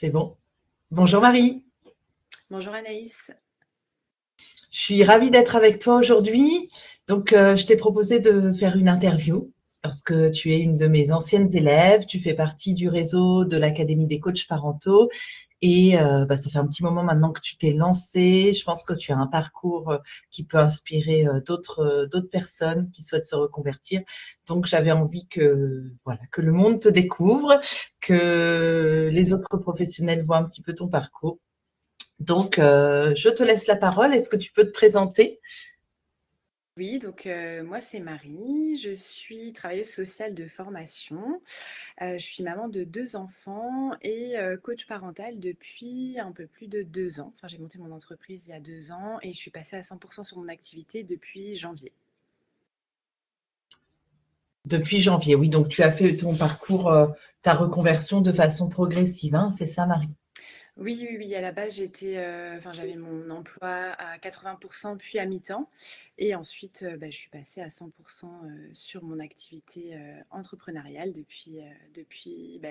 C'est bon. Bonjour Marie, Bonjour Anaïs. je suis ravie d'être avec toi aujourd'hui. Je t'ai proposé de faire une interview parce que tu es une de mes anciennes élèves. Tu fais partie du réseau de l'Académie des coachs parentaux et ça fait un petit moment maintenant que tu t'es lancée. Je pense que tu as un parcours qui peut inspirer d'autres personnes qui souhaitent se reconvertir. Donc, j'avais envie que le monde te découvre, que les autres professionnels voient un petit peu ton parcours. Je te laisse la parole. Est-ce que tu peux te présenter? Oui, moi c'est Marie, je suis travailleuse sociale de formation. Je suis maman de 2 enfants et coach parental depuis un peu plus de 2 ans. Enfin, j'ai monté mon entreprise il y a 2 ans et je suis passée à 100% sur mon activité depuis janvier. Depuis janvier, oui. Donc, tu as fait ton parcours, ta reconversion de façon progressive, hein, c'est ça, Marie? Oui, oui, oui, à la base j'avais mon emploi à 80% puis à mi-temps et ensuite je suis passée à 100% sur mon activité entrepreneuriale depuis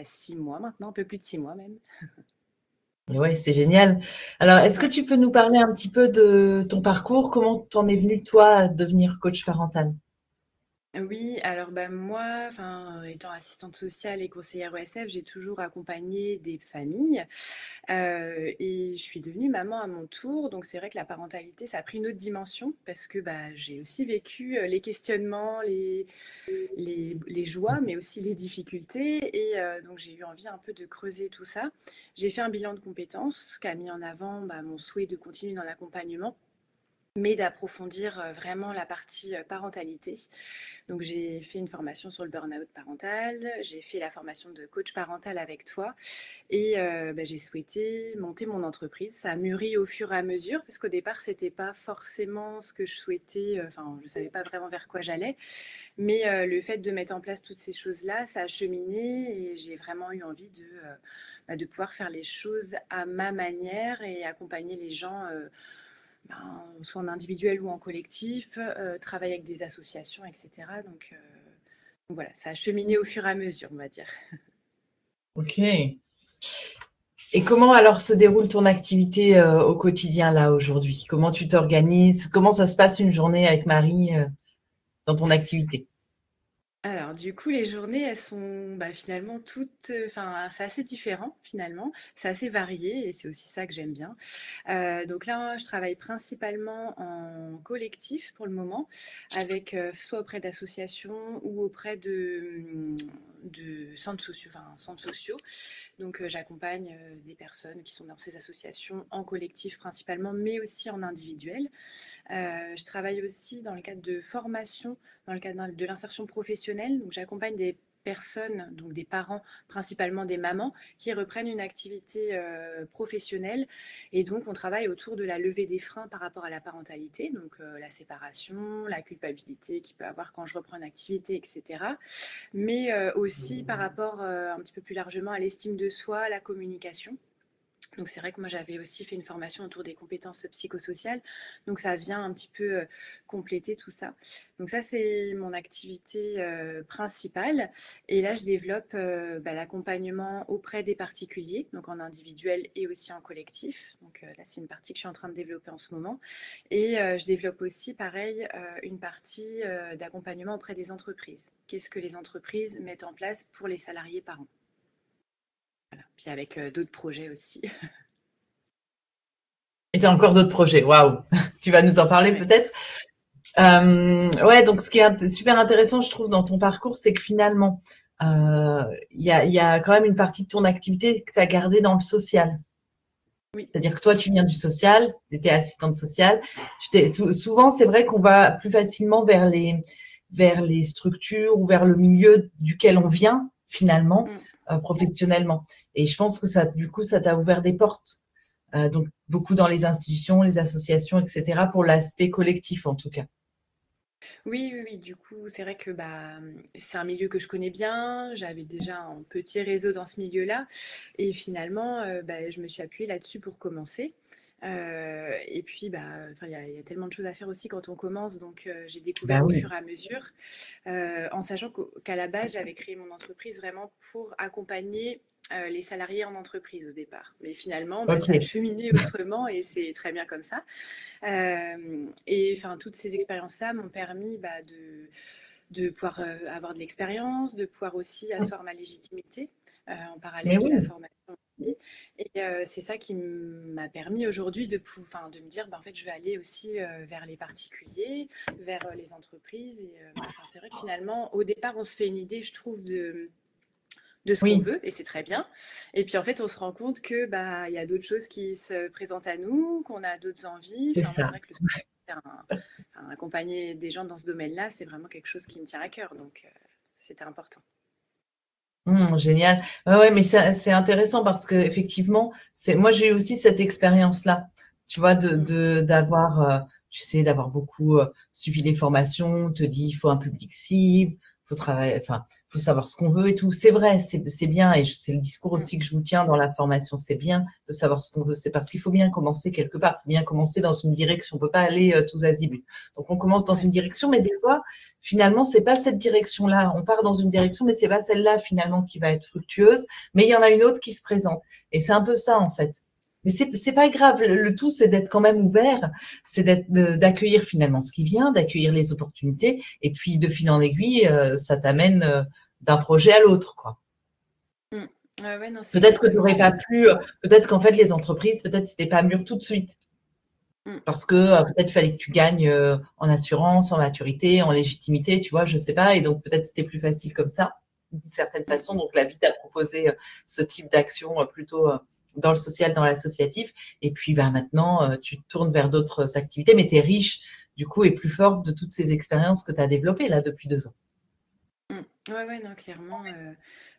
6 mois maintenant, un peu plus de 6 mois même. Oui, c'est génial. Alors, est-ce que Ouais. tu peux nous parler un petit peu de ton parcours? Comment t'en es venue, toi, à devenir coach parental? Oui, alors moi, étant assistante sociale et conseillère ESF, j'ai toujours accompagné des familles et je suis devenue maman à mon tour. Donc c'est vrai que la parentalité, ça a pris une autre dimension parce que j'ai aussi vécu les questionnements, les joies, mais aussi les difficultés. Et donc j'ai eu envie un peu de creuser tout ça. J'ai fait un bilan de compétences qui a mis en avant mon souhait de continuer dans l'accompagnement, mais d'approfondir vraiment la partie parentalité. Donc j'ai fait une formation sur le burn-out parental, j'ai fait la formation de coach parental avec toi et j'ai souhaité monter mon entreprise. Ça a mûri au fur et à mesure parce qu'au départ c'était pas forcément ce que je souhaitais, je savais pas vraiment vers quoi j'allais, mais le fait de mettre en place toutes ces choses-là, ça a cheminé et j'ai vraiment eu envie de pouvoir faire les choses à ma manière et accompagner les gens. Soit en individuel ou en collectif, travailler avec des associations, etc. Donc voilà, ça a cheminé au fur et à mesure, on va dire. Ok. Et comment alors se déroule ton activité au quotidien là aujourd'hui? Comment tu t'organises? Comment ça se passe une journée avec Marie dans ton activité? Alors, du coup, les journées, elles sont finalement toutes, c'est assez différent finalement, c'est assez varié et c'est aussi ça que j'aime bien. Donc là, je travaille principalement en collectif pour le moment, avec soit auprès d'associations ou auprès de centres sociaux. Donc j'accompagne des personnes qui sont dans ces associations en collectif principalement, mais aussi en individuel. Je travaille aussi dans le cadre de formation, dans le cadre de l'insertion professionnelle. Donc, j'accompagne des personnes, donc des parents, principalement des mamans, qui reprennent une activité professionnelle. Et donc, on travaille autour de la levée des freins par rapport à la parentalité, donc la séparation, la culpabilité qu'il peut avoir quand je reprends une activité, etc. Mais aussi par rapport un petit peu plus largement à l'estime de soi, à la communication. Donc c'est vrai que moi j'avais aussi fait une formation autour des compétences psychosociales, donc ça vient un petit peu compléter tout ça. Donc ça c'est mon activité principale et là je développe l'accompagnement auprès des particuliers, donc en individuel et aussi en collectif. Donc là c'est une partie que je suis en train de développer en ce moment et je développe aussi pareil une partie d'accompagnement auprès des entreprises. Qu'est-ce que les entreprises mettent en place pour les salariés par an? Voilà. Puis avec d'autres projets aussi. Et tu as encore d'autres projets. Waouh! Tu vas nous en parler Ouais. peut-être? Ouais, donc ce qui est super intéressant, je trouve, dans ton parcours, c'est que finalement, il y a quand même une partie de ton activité que tu as gardée dans le social. Oui. C'est-à-dire que toi, tu viens du social, tu étais assistante sociale. Souvent, c'est vrai qu'on va plus facilement vers les structures ou vers le milieu duquel on vient, finalement, Mm. professionnellement. Et je pense que ça, du coup, ça t'a ouvert des portes. Donc, beaucoup dans les institutions, les associations, etc., pour l'aspect collectif, en tout cas. Oui, oui, oui. Du coup, c'est vrai que c'est un milieu que je connais bien. J'avais déjà un petit réseau dans ce milieu-là. Et finalement, je me suis appuyée là-dessus pour commencer. Et puis, il y a tellement de choses à faire aussi quand on commence. Donc, j'ai Bah découvert au oui. fur et à mesure, en sachant qu'à la base, j'avais créé mon entreprise vraiment pour accompagner les salariés en entreprise au départ. Mais finalement, ça a Ok. cheminé autrement et c'est très bien comme ça. Et enfin, toutes ces expériences-là m'ont permis de pouvoir avoir de l'expérience, de pouvoir aussi asseoir ma légitimité en Mais parallèle de la oui, formation aussi. Et c'est ça qui m'a permis aujourd'hui de me dire, en fait, je vais aller aussi vers les particuliers, vers les entreprises. Et, c'est vrai que finalement, au départ, on se fait une idée, je trouve, de ce qu'on oui, veut, et c'est très bien. Et puis en fait, on se rend compte que il y a d'autres choses qui se présentent à nous, qu'on a d'autres envies. c'est Enfin, moi, c'est ça. vrai que accompagner des gens dans ce domaine-là, c'est vraiment quelque chose qui me tient à cœur. Donc, c'était important. Génial. Ouais, ouais, mais c'est intéressant parce que effectivement, moi j'ai eu aussi cette expérience-là. Tu vois, Mm. d'avoir, tu sais, d'avoir beaucoup suivi les formations, on te dit il faut un public cible, faut travailler, enfin, faut savoir ce qu'on veut et tout. C'est vrai, c'est bien et c'est le discours Mm. aussi que je vous tiens dans la formation. C'est bien de savoir ce qu'on veut. C'est parce qu'il faut bien commencer quelque part. Il faut bien commencer dans une direction. On peut pas aller tous azimuts. Donc on commence dans Ouais. une direction, mais des fois finalement, c'est pas cette direction-là. On part dans une direction, mais c'est pas celle-là finalement qui va être fructueuse. Mais il y en a une autre qui se présente. Et c'est un peu ça en fait. Mais c'est pas grave. Le tout, c'est d'être quand même ouvert, c'est d'accueillir finalement ce qui vient, d'accueillir les opportunités, et puis de fil en aiguille, ça t'amène d'un projet à l'autre, quoi. Mm. Ouais, ouais, non, c'est Peut-être que tu exactement n'aurais ça. pas pu, peut-être qu'en fait les entreprises, peut-être c'était pas mûr tout de suite. Mm. Parce que peut-être fallait que tu gagnes en assurance, en maturité, en légitimité, tu vois, je sais pas. Et donc peut-être c'était plus facile comme ça, d'une certaine Mm. façon. Donc la vie t'a proposé ce type d'action plutôt dans le social, dans l'associatif. Et puis maintenant, tu te tournes vers d'autres activités, mais tu es riche du coup et plus forte de toutes ces expériences que tu as développées là depuis 2 ans. Mm. Ouais, ouais, non, clairement.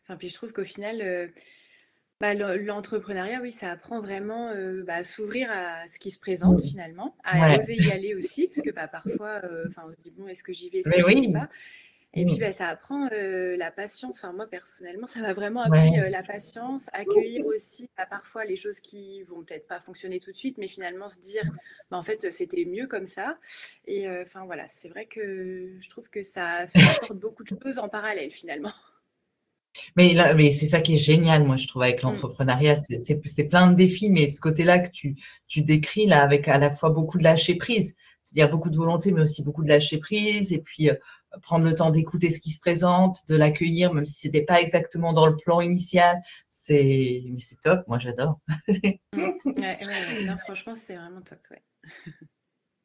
Enfin, puis je trouve qu'au final, l'entrepreneuriat, oui, ça apprend vraiment à s'ouvrir à ce qui se présente Mm. finalement, à Ouais, oser y aller aussi, parce que parfois, on se dit, bon, est-ce que j'y vais, est-ce que mais j'y vais oui. pas? Et puis, Mm. ça apprend la patience. Enfin, moi, personnellement, ça m'a vraiment appris Ouais, la patience, accueillir aussi parfois les choses qui vont peut-être pas fonctionner tout de suite, mais finalement se dire, en fait, c'était mieux comme ça. Et enfin, voilà, c'est vrai que je trouve que ça apporte beaucoup de choses en parallèle finalement. mais là, mais c'est ça qui est génial, moi, je trouve, avec Mm. l'entrepreneuriat. C'est plein de défis, mais ce côté-là que tu décris, là, avec à la fois beaucoup de lâcher prise, c'est-à-dire beaucoup de volonté, mais aussi beaucoup de lâcher prise, et puis prendre le temps d'écouter ce qui se présente, de l'accueillir, même si c'était pas exactement dans le plan initial. Mais c'est top, moi, j'adore. Mm. Ouais, ouais, ouais. Non, franchement, c'est vraiment top. Ouais.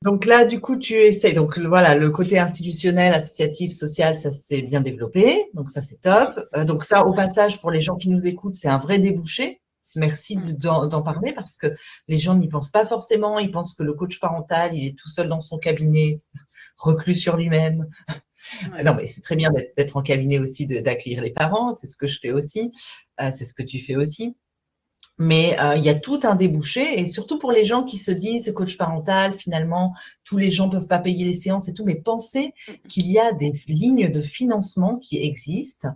Donc là, du coup, tu essaies. Donc voilà, le côté institutionnel, associatif, social, ça s'est bien développé. Donc ça, c'est Oui. top. Donc ça, au Ouais. passage, pour les gens qui nous écoutent, c'est un vrai débouché. Merci Mm. d'en parler parce que les gens n'y pensent pas forcément. Ils pensent que le coach parental, il est tout seul dans son cabinet, reclus sur lui-même. Ouais. Non, mais c'est très bien d'être en cabinet aussi, d'accueillir les parents. C'est ce que je fais aussi. C'est ce que tu fais aussi. Mais il y a tout un débouché, et surtout pour les gens qui se disent coach parental, finalement, tous les gens peuvent pas payer les séances et tout, mais pensez Mm. qu'il y a des lignes de financement qui existent,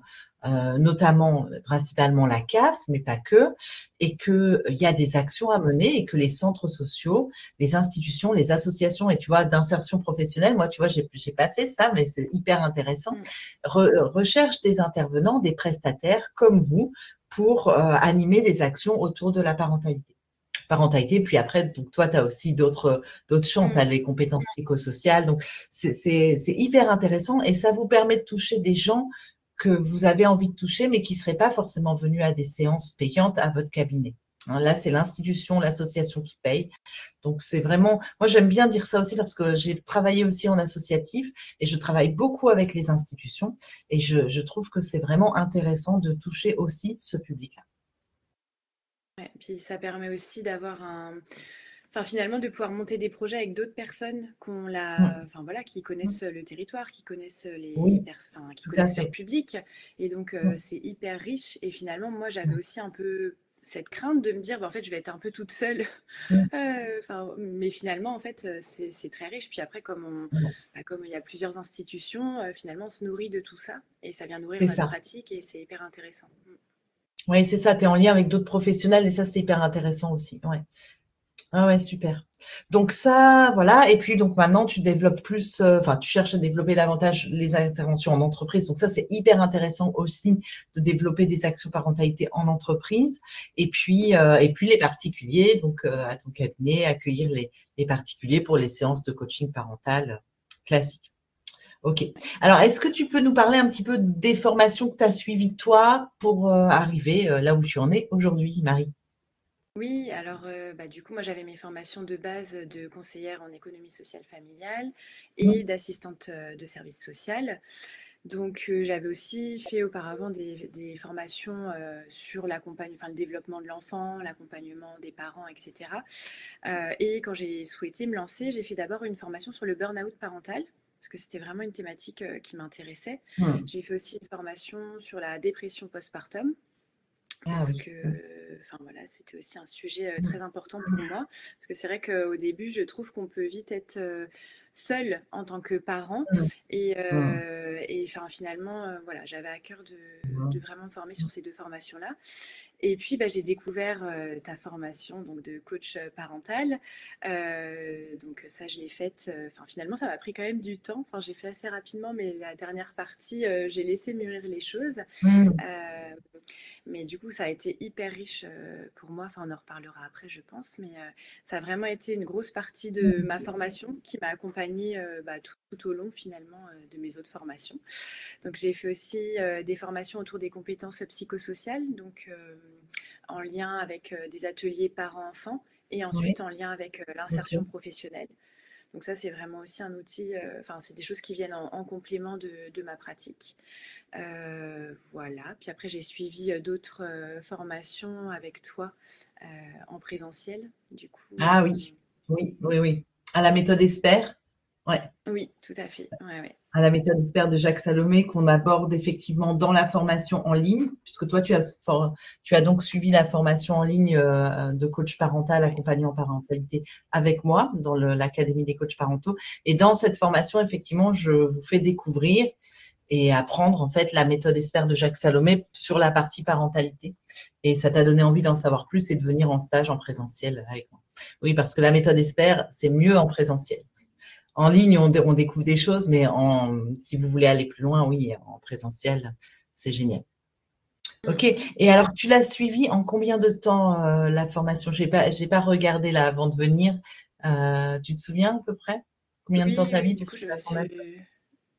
notamment, principalement la CAF, mais pas que, et qu'il y a des actions à mener et que les centres sociaux, les institutions, les associations, et tu vois, d'insertion professionnelle, moi, tu vois, j'ai pas fait ça, mais c'est hyper intéressant, Mm. recherchent des intervenants, des prestataires comme vous, pour animer des actions autour de la parentalité. Parentalité, puis après, donc toi, tu as aussi d'autres champs, tu as Mm. les compétences psychosociales, donc c'est hyper intéressant et ça vous permet de toucher des gens que vous avez envie de toucher, mais qui ne seraient pas forcément venus à des séances payantes à votre cabinet. Là, c'est l'institution, l'association qui paye. Donc, c'est vraiment, moi, j'aime bien dire ça aussi parce que j'ai travaillé aussi en associatif et je travaille beaucoup avec les institutions et je trouve que c'est vraiment intéressant de toucher aussi ce public-là. Ouais. Puis ça permet aussi enfin finalement de pouvoir monter des projets avec d'autres personnes Mm. enfin voilà, qui connaissent le territoire, qui connaissent Oui, qui tout à connaissent leur fait. public. Et donc Mm. c'est hyper riche. Et finalement, moi j'avais aussi un peu cette crainte de me dire, en fait, je vais être un peu toute seule. Mm. Mais finalement, en fait, c'est très riche. Puis après, Mm. comme il y a plusieurs institutions, finalement, on se nourrit de tout ça et ça vient nourrir C'est notre ça. pratique et c'est hyper intéressant. Oui, c'est ça. Tu es en lien avec d'autres professionnels et ça, c'est hyper intéressant aussi. Ouais. Ah ouais, super. Donc ça, voilà. Et puis donc maintenant, tu développes plus, enfin, tu cherches à développer davantage les interventions en entreprise. Donc ça, c'est hyper intéressant aussi de développer des actions parentalité en entreprise. Et puis les particuliers, donc à ton cabinet, accueillir les particuliers pour les séances de coaching parental classiques. Ok. Alors, est-ce que tu peux nous parler un petit peu des formations que tu as suivies toi pour arriver là où tu en es aujourd'hui, Marie? Oui, alors du coup, moi j'avais mes formations de base de conseillère en économie sociale familiale et d'assistante de service social. Donc j'avais aussi fait auparavant des formations sur enfin, le développement de l'enfant, l'accompagnement des parents, etc. Et quand j'ai souhaité me lancer, j'ai fait d'abord une formation sur le burn-out parental, parce que c'était vraiment une thématique qui m'intéressait. Hmm. J'ai fait aussi une formation sur la dépression postpartum Ah parce oui. que, enfin voilà, c'était aussi un sujet très important pour moi. Parce que c'est vrai qu'au début, je trouve qu'on peut vite être seul en tant que parent. Hmm. Hmm. Et enfin, finalement, voilà, j'avais à cœur de Hmm. vraiment me former sur ces deux formations-là. Et puis, j'ai découvert ta formation donc, de coach parental. Donc, ça, je l'ai faite. Enfin, finalement, ça m'a pris quand même du temps. Enfin, j'ai fait assez rapidement, mais la dernière partie, j'ai laissé mûrir les choses. Hmm. Euh, mais du coup, ça a été hyper riche pour moi. Enfin, on en reparlera après, je pense. Mais ça a vraiment été une grosse partie de ma formation qui m'a accompagnée tout au long, finalement, de mes autres formations. Donc, j'ai fait aussi des formations autour des compétences psychosociales, donc en lien avec des ateliers parents-enfants et Oui. ensuite en lien avec l'insertion Ok. professionnelle. Donc ça, c'est vraiment aussi un outil, enfin, c'est des choses qui viennent en complément de ma pratique. Voilà. Puis après, j'ai suivi d'autres formations avec toi en présentiel. Du coup, Ah oui. Oui, oui, oui. À la méthode Espère. Ouais. oui, tout à fait. Ouais, ouais. À la méthode Espère de Jacques Salomé qu'on aborde effectivement dans la formation en ligne, puisque toi, tu as donc suivi la formation en ligne de coach parental, Ouais. accompagnant parentalité avec moi dans l'Académie des coachs parentaux. Et dans cette formation, effectivement, je vous fais découvrir et apprendre en fait la méthode Espère de Jacques Salomé sur la partie parentalité. Et ça t'a donné envie d'en savoir plus et de venir en stage en présentiel avec moi. Oui, parce que la méthode Espère, c'est mieux en présentiel. En ligne, on découvre des choses, mais si vous voulez aller plus loin, oui, en présentiel, c'est génial. Ok. Mm. Et alors, tu l'as suivi en combien de temps la formation? J'ai pas regardé là avant de venir. Tu te souviens à peu près combien de temps Oui, tu as mis oui, du pour coup, suivre la formation?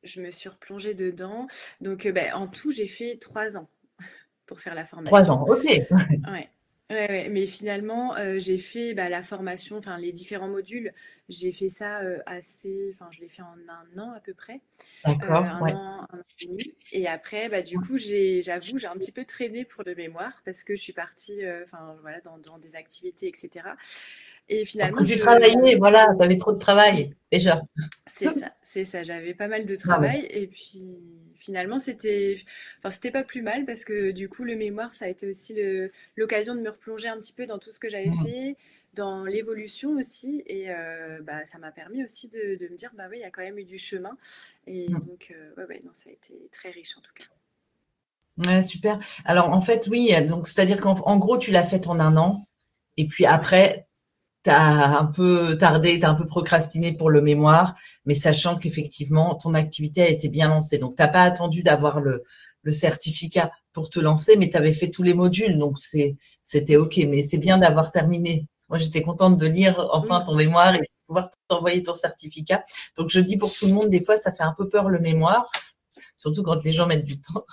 je me suis replongée dedans. Donc, en tout, j'ai fait 3 ans pour faire la 3 ans. formation. Ok. Ouais. Ouais, ouais. Mais finalement, j'ai fait la formation, enfin les différents modules, j'ai fait ça assez, enfin je l'ai fait en un an à peu près, D'accord. Ouais. un an et demi. Et après, du coup, j'avoue, j'ai un petit peu traîné pour le mémoire parce que je suis partie, enfin voilà, dans des activités, etc. Et Parce finalement, que tu travaillais, voilà, tu avais trop de oui, travail déjà. c'est ça. J'avais pas mal de Ah ouais. travail et puis finalement enfin c'était pas plus mal parce que du coup le mémoire ça a été aussi l'occasion de me replonger un petit peu dans tout ce que j'avais Mm. fait, dans l'évolution aussi et ça m'a permis aussi de me dire bah oui il y a quand même eu du chemin et Mm. donc ouais non ça a été très riche en tout cas. Ouais, super. Alors en fait, oui, donc c'est-à-dire qu'en gros, tu l'as faite en un an, et puis Ouais. après, t'as un peu tardé, t'as un peu procrastiné pour le mémoire, mais sachant qu'effectivement, ton activité a été bien lancée. Donc, t'as pas attendu d'avoir le certificat pour te lancer, mais tu avais fait tous les modules, donc c'était Oui, OK. Mais c'est bien d'avoir terminé. Moi, j'étais contente de lire enfin oui, ton mémoire et de pouvoir t'envoyer ton certificat. Donc, je dis pour tout le monde, des fois, ça fait un peu peur le mémoire, surtout quand les gens mettent du temps.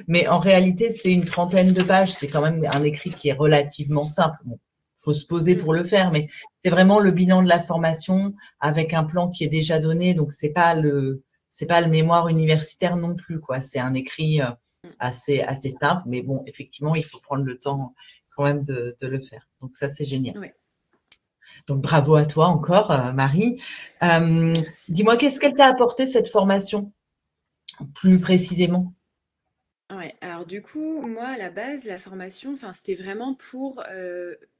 Mais en réalité, c'est une trentaine de pages. C'est quand même un écrit qui est relativement simple. Bon, faut se poser mm, pour le faire, mais c'est vraiment le bilan de la formation avec un plan qui est déjà donné. Donc c'est pas le mémoire universitaire non plus, quoi. C'est un écrit mm. assez simple, mais bon, effectivement, il faut prendre le temps quand même de le faire. Donc ça, c'est génial. Ouais, Donc bravo à toi encore, Marie. merci. Dis-moi, qu'est-ce qu'elle t'a apporté cette formation plus précisément? Ouais, alors du coup, moi à la base, la formation, enfin, c'était vraiment pour,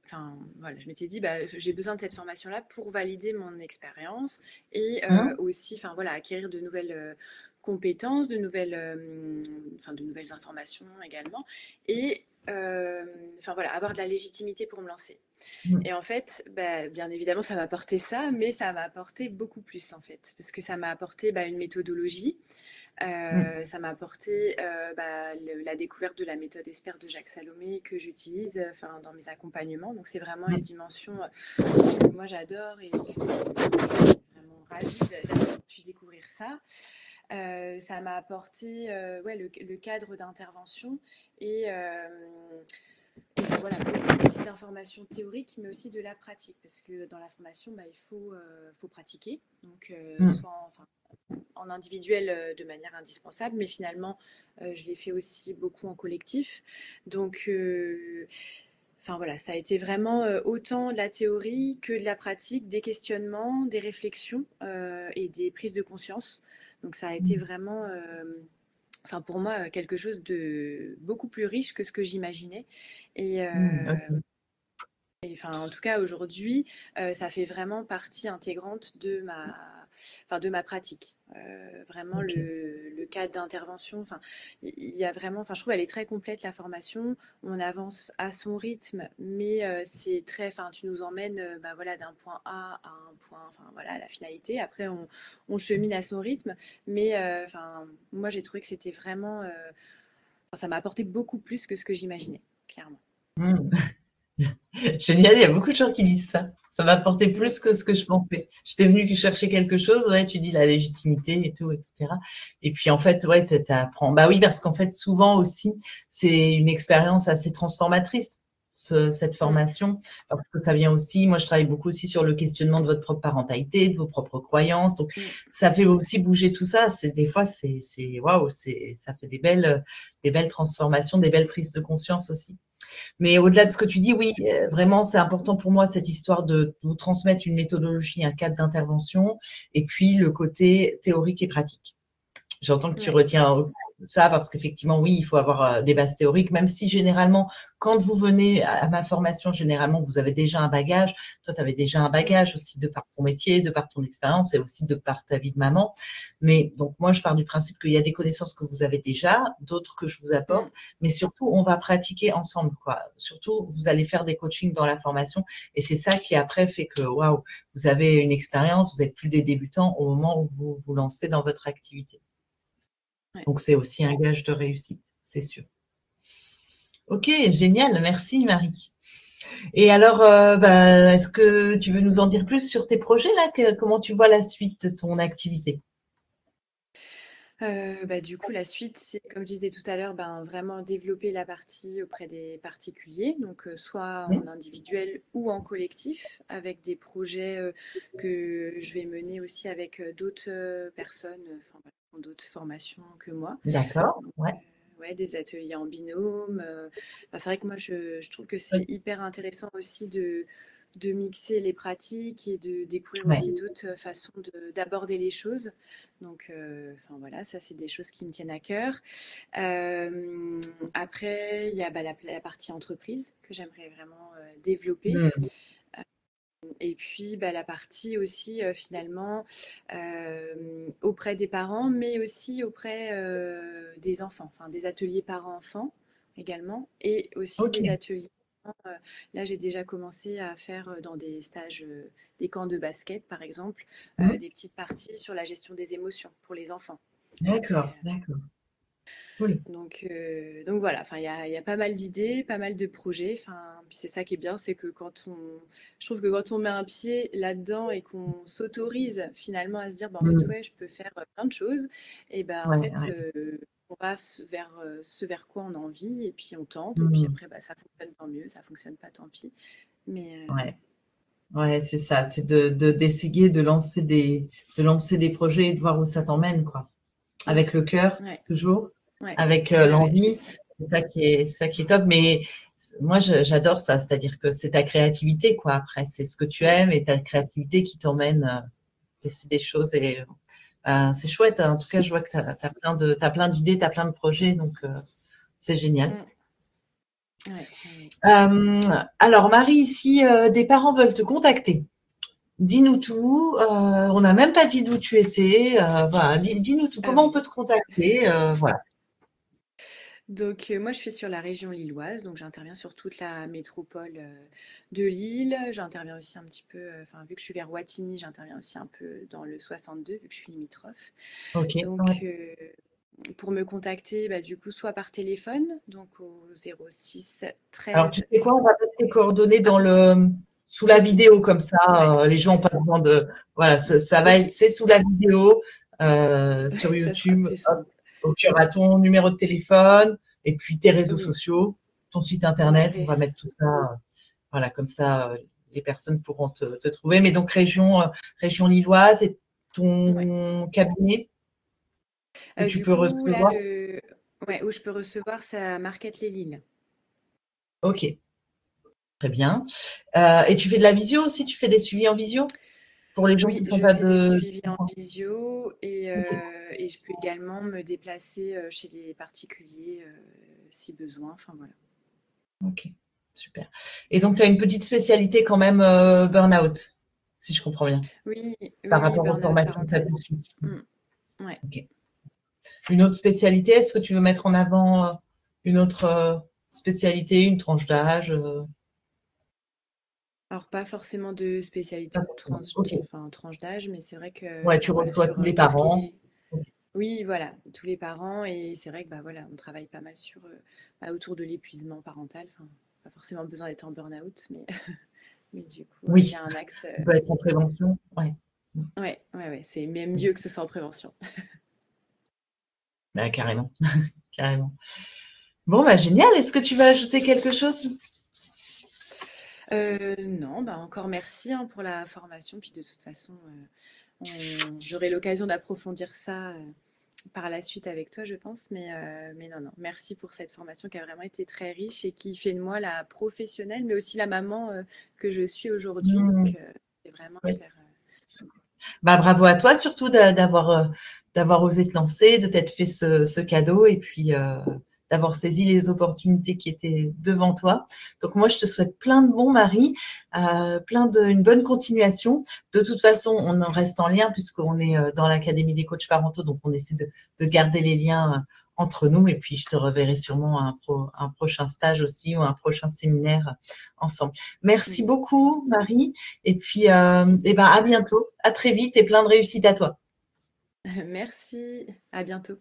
enfin, voilà, je m'étais dit, bah, j'ai besoin de cette formation-là pour valider mon expérience et Hein. aussi, enfin voilà, acquérir de nouvelles compétences, enfin, de nouvelles informations également. Et enfin voilà, avoir de la légitimité pour me lancer. Mm. Et en fait, bah, bien évidemment, ça m'a apporté ça, mais ça m'a apporté beaucoup plus en fait, parce que ça m'a apporté bah, une méthodologie. Mm. Ça m'a apporté bah, la découverte de la méthode ESPER de Jacques Salomé que j'utilise dans mes accompagnements. Donc c'est vraiment une Mm. dimension que moi j'adore et que je suis vraiment ravie d'avoir pu découvrir ça. Ça m'a apporté ouais, le cadre d'intervention et enfin, voilà, beaucoup aussi d'informations théoriques, mais aussi de la pratique, parce que dans la formation, bah, faut pratiquer, donc Mm. soit en individuel de manière indispensable, mais finalement, je l'ai fait aussi beaucoup en collectif. Donc, enfin voilà, ça a été vraiment autant de la théorie que de la pratique, des questionnements, des réflexions et des prises de conscience. Donc, ça a été vraiment, enfin pour moi, quelque chose de beaucoup plus riche que ce que j'imaginais. Et, Mm. Ok. enfin, en tout cas, aujourd'hui, ça fait vraiment partie intégrante de ma pratique. Vraiment, Ok. le cadre d'intervention, enfin, il y a vraiment, enfin, je trouve elle est très complète, la formation. On avance à son rythme, mais c'est très, enfin, tu nous emmènes bah, voilà, d'un point A à un point, enfin, voilà, la finalité. Après, on chemine à son rythme, mais enfin, moi, j'ai trouvé que c'était vraiment, enfin, ça m'a apporté beaucoup plus que ce que j'imaginais, clairement. Mm. Génial, il y a beaucoup de gens qui disent ça. Ça m'a apporté Mm. plus que ce que je pensais. J'étais venue chercher quelque chose, ouais, tu dis la légitimité et tout, etc. Et puis en fait, ouais, t'apprends. Bah oui, parce qu'en fait, souvent aussi, c'est une expérience assez transformatrice, cette Mm. formation, parce que ça vient aussi, moi je travaille beaucoup aussi sur le questionnement de votre propre parentalité, de vos propres croyances. Donc Mm. ça fait aussi bouger tout ça. Des fois, waouh, ça fait des belles transformations, des belles prises de conscience aussi. Mais au-delà de ce que tu dis, oui, vraiment, c'est important pour moi cette histoire de vous transmettre une méthodologie, un cadre d'intervention, et puis le côté théorique et pratique. J'entends que tu Ouais. retiens ça parce qu'effectivement, oui, il faut avoir des bases théoriques, même si généralement, quand vous venez à ma formation, généralement, vous avez déjà un bagage. Toi, tu avais déjà un Mm. bagage aussi de par ton métier, de par ton expérience et aussi de par ta vie de maman. Mais donc, moi, je pars du principe qu'il y a des connaissances que vous avez déjà, d'autres que je vous Mm. apporte, mais surtout, on va pratiquer ensemble, quoi. Surtout, vous allez faire des coachings dans la formation et c'est ça qui après fait que, waouh, vous avez une expérience, vous êtes plus des débutants au moment où vous vous lancez dans votre activité. Ouais. Donc, c'est aussi un gage de réussite, c'est sûr. Ok, génial, merci Marie. Et alors, bah, est-ce que tu veux nous en dire plus sur tes projets là comment tu vois la suite de ton activité? Bah, du coup, la suite, c'est comme je disais tout à l'heure, ben, vraiment développer la partie auprès des particuliers, donc soit en Hmm. individuel ou en collectif, avec des projets que je vais mener aussi avec d'autres personnes, enfin, voilà, qui ont d'autres formations que moi. D'accord, Donc, ouais. ouais, des ateliers en binôme. Enfin, c'est vrai que moi, je trouve que c'est Oui, hyper intéressant aussi de mixer les pratiques et de découvrir ouais. aussi d'autres façons d'aborder les choses. Donc, enfin voilà, ça, c'est des choses qui me tiennent à cœur. Euh, Après, il y a bah, la partie entreprise que j'aimerais vraiment développer. Hmm. Et puis bah, la partie aussi finalement auprès des parents, mais aussi auprès des enfants, enfin des ateliers parents-enfants également, et aussi Ok. des ateliers. Là, j'ai déjà commencé à faire dans des stages, des camps de basket par exemple, Hmm. des petites parties sur la gestion des émotions pour les enfants. D'accord, d'accord. Cool. Donc voilà, enfin, il y a pas mal d'idées, pas mal de projets. Enfin, puis c'est ça qui est bien, c'est que je trouve que quand on met un pied là-dedans et qu'on s'autorise finalement à se dire, bah, en fait, Hmm. ouais, je peux faire plein de choses, et ben en Ouais, fait, ouais. on va vers ce vers quoi on a envie, et puis on tente, et puis Hmm. après, bah, ça fonctionne tant mieux, ça fonctionne pas tant pis. Mais Ouais, ouais, c'est ça. C'est d'essayer de lancer des projets et de voir où ça t'emmène, quoi. mm, Avec le cœur, ouais, toujours, ouais, avec ouais, c'est l'envie. ça. C'est ça qui est top. Mais moi, j'adore ça. C'est-à-dire que c'est ta créativité, quoi. Après, c'est ce que tu Mm, aimes et ta créativité qui t'emmène tester des choses. Et c'est chouette, hein. En tout cas, je vois que t'as plein d'idées, t'as plein de projets. Donc, c'est génial. mm, ouais, ouais. Euh, alors, Marie, si des parents veulent te contacter, dis-nous tout. On n'a même pas dit d'où tu étais. Voilà, dis-nous tout. Ah Comment on oui. peut te contacter? Voilà. Donc, moi, je suis sur la région lilloise, donc j'interviens sur toute la métropole de Lille. J'interviens aussi un petit peu, enfin, vu que je suis vers Wattignies, j'interviens aussi un peu dans le 62, vu que je suis limitrophe. Ok, Donc, ouais. pour me contacter, bah, du coup, soit par téléphone, donc au 06 Alors, tu 13. sais quoi, on va mettre tes coordonnées Ah, sous la ok, vidéo, comme ouais, ça, les gens n'ont pas besoin de, voilà, ça va ok, être, c'est sous la vidéo, sur ça sera YouTube. plus Hop, simple. donc, il y aura ton numéro de téléphone et puis tes réseaux Oui, sociaux, ton site ouais, internet. On va mettre tout ça, voilà, comme ça, les personnes pourront te trouver. Mais donc, région lilloise et ouais. ton cabinet où tu Du peux coup, là, recevoir. ouais, où je peux recevoir, c'est à Marquette-les-Lilles. Ok, très bien. Et tu fais de la visio aussi? Tu fais des suivis en visio pour les gens qui Oui, ne sont je pas fais des de. suivis en visio Ok, et je peux également me déplacer chez les particuliers si besoin. Enfin voilà. ok, super. Et donc, tu as une petite spécialité quand même burn-out, si je comprends bien, Oui, oui, par oui, rapport aux burn-out formations que tu as parental. dessus. Mm, ouais. Ok. Une autre spécialité, est-ce que tu veux mettre en avant une autre spécialité, une tranche d'âge Alors pas forcément de spécialité pas ou de forcément. Ok. enfin, tranche d'âge, mais c'est vrai que, Ouais, tu enfin voilà, reçois tous sur les tout ce qui parents. est, oui, voilà, tous les parents et c'est vrai que bah voilà, on travaille pas mal sur bah, autour de l'épuisement parental. Enfin, pas forcément besoin d'être en burn-out, mais mais du coup, il y Oui, a un axe. tu peux être en prévention. Ouais. Ouais, ouais, ouais, c'est même mieux que ce soit en prévention. Bah, carrément, carrément. Bon, bah génial. Est-ce que tu vas ajouter quelque chose? Non, bah, encore merci, hein, pour la formation. Puis de toute façon, j'aurai l'occasion d'approfondir ça par la suite avec toi, je pense. Mais non, non, merci pour cette formation qui a vraiment été très riche et qui fait de moi la professionnelle, mais aussi la maman que je suis aujourd'hui. Hmm, Donc, c'est vraiment oui. hyper. Bah, bravo à toi surtout d'avoir osé te lancer, de t'être fait ce cadeau et puis d'avoir saisi les opportunités qui étaient devant toi. Donc moi, je te souhaite plein de bons maris, une bonne continuation. De toute façon, on en reste en lien puisqu'on est dans l'Académie des coachs parentaux, donc on essaie de garder les liens entre nous et puis je te reverrai sûrement à un prochain stage aussi ou un prochain séminaire ensemble. Merci Oui, beaucoup, Marie. Et puis, merci. eh ben, à bientôt, à très vite et plein de réussite à toi. Merci. À bientôt.